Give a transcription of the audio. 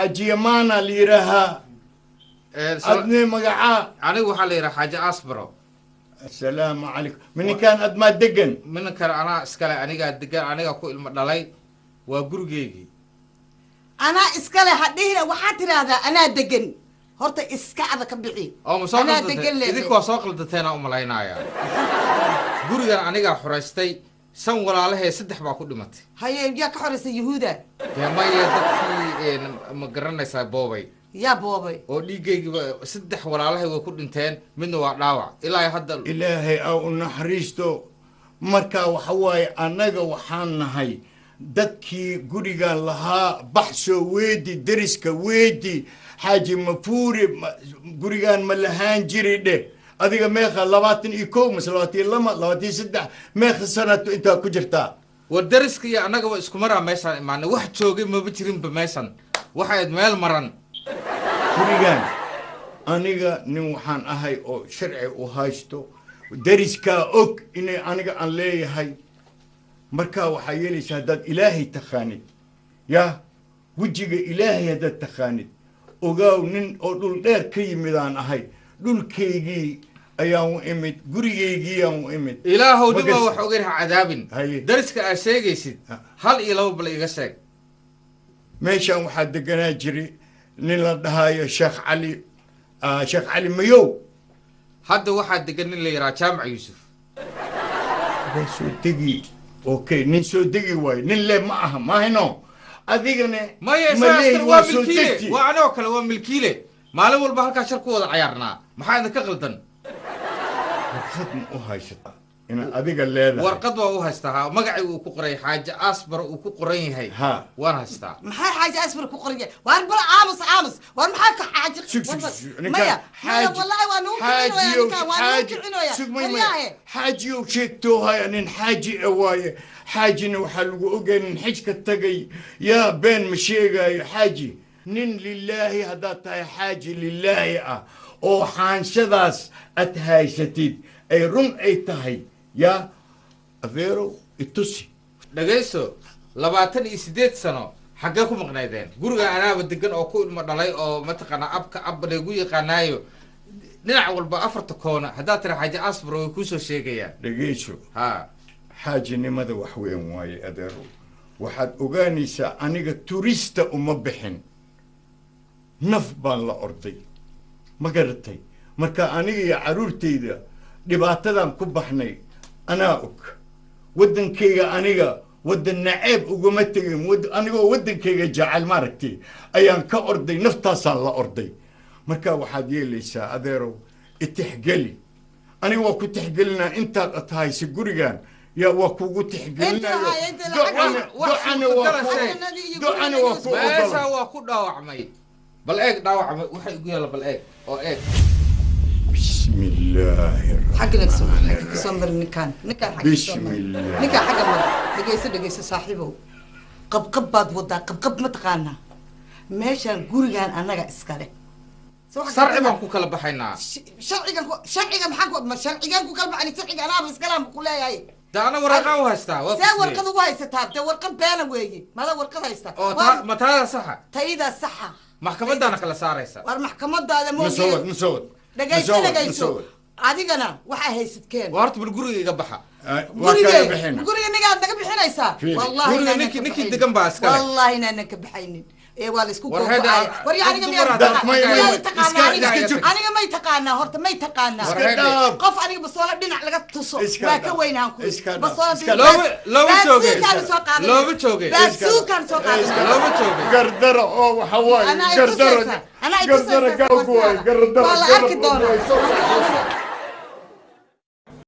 حاجي مانا ليرها أدني مقعا أنا وحالي راح حاجة أصبره السلام عليكم من كان قد ما دقن من كان أنا إسكالي أنا قاعد دقن أنا قاعد كل مدلعي وجرجيجي أنا إسكالي حديه وحاتي هذا أنا دقن هرت إسكاعة كبيعي أو مساق إذا كوا ساق لدتنا أم العينا يا جرجان أنا قاعد حرستي سن ولا عليه سدح باكل مت هاي ياك حرس يهودا يا ما يدك مقرنا سبوبي يا بوبي وديجي سدح ولا عليه وكل إنتين منه وعلاوة إلهي هذا إلهي أو نحريستو مركا وحواي أنا وحان هاي dadkii gurigan lahaa baxso weedi dariska weedi xaaji mafuuri gurigan ma lahaan jiri dheh adiga meeqa 21 mise 23 meeqa sanato intaa ku jirtaa wadariska iyo anaga waa isku maraa meeshan imaanay wax joogay ma jirinba meeshan waxaad meel maran gurigan aniga nin waxaan ahay oo sharci u haysto dariska og inay aniga aan leeyahay markaa waxaa yeelaysaa haddaad ilaahay taqaanid yaa wejiga ilaahay haddaad taqaanid ogaaw nin oo dhul dheer ka yimidaan ahay dhulkaygii ayaan u imid gurigaygii aan u imid ilaahow dibaa wax ogeyn ha cadaabin dariska aad sheegaysid hal iyo laba bal iga sheeg meeshaan waxaa deganaa jiri nin la dhahaayo sheekh cali mayow hadda waxaa degan nin la yidhaha jaamac yuusuf soo degi okay nin soo degi waayo nin le ma aha maahino adigane waa milkiile waa anoo kale waa milkiile maalin walba halkaa shar ku wada cayaarnaa maxaa idinka qaldan warqad ma u haysataa ina adiga leedahay warqad waa u haystaa magacii uu ku qoray xaaji asbar uu ku qoran yahay waan haystaa maxay xaaji asbar ku qoran yahay waan bal aamus waan maxaa ka xaaji maya wallahi waan uu kicinoyaa xaaji uu sheegto haya nin xaaji waaye xaajina waxaa lagu ogay nin xijka tagay yaa been ma sheegayo xaaji nin lilaahi haddaad tahay xaaji lilaahi ah oo xaanshadaas aad haysatid ay run ay tahay yaa adeerow itusi dhagayso 28 sano xaggee ku maqnaydeen guriga anaaba degan oo ku ilmo dhalay oo mataqaana abka abba lagu yaqaanaayo dhinac walba afarta koona haddaad tira xaaji asbar way kuu soo sheegayaan dhagayso xaajinimada wax weyn waaye adeerow waxaad ogaanaysaa aniga turista uma bixin naf baan la orday ma garatay marka aniga iyo caruurtayda dhibaatadan ku baxnay anaa og waddankayga aniga waddan naceeb ugama tegin anigoo waddankayga jecel maaragtay ayaan ka orday naftaasaan la orday marka waxaad yeelaysaa adeerow itixgeli aniga waa ku tixgelinaa intaad tahaysa gurigan يا وكوغو تحقلنا دعنا وكو ماشا وكو داوعمي بل ايك داوعمي وحي يقول بل ايك او ايك بسم الله الرحمن حقنا كسمر نكان حق بسم الله نكان حق ما دقيس صاحبه قب باد ودا قب متقانا ماشان غورغان انغا اسكاله شرعي بان كو كلا بخاينا شرعيغا ما شرعيغان كو كلا بخاينا شرعيغا انا بس كلام كو لياي ده انا ورقه وهستا سي ورقه وهستا ده ورقه بينا ويي ما ده ورقه هستا ما تادا صح تايدا صح محكمه دانا كلا ساريسا war maxkamadaada mo مسود dhagayso adigana waxa haysid keen warta bil guriga iga baxa guriga niga daga bixinaysa wallahi ninki degan baa iska wallahi inaan ka bixaynin ee waa la isku go'ay war aniga may taqaana horta may taqaana qof aniga basoola dhinac laga tuso waa ka weynaan ku basoola looba jooge baasuukan soo qaaday looba jooge gardara oo waxa waaye gardara أنا أقول لك والله أركض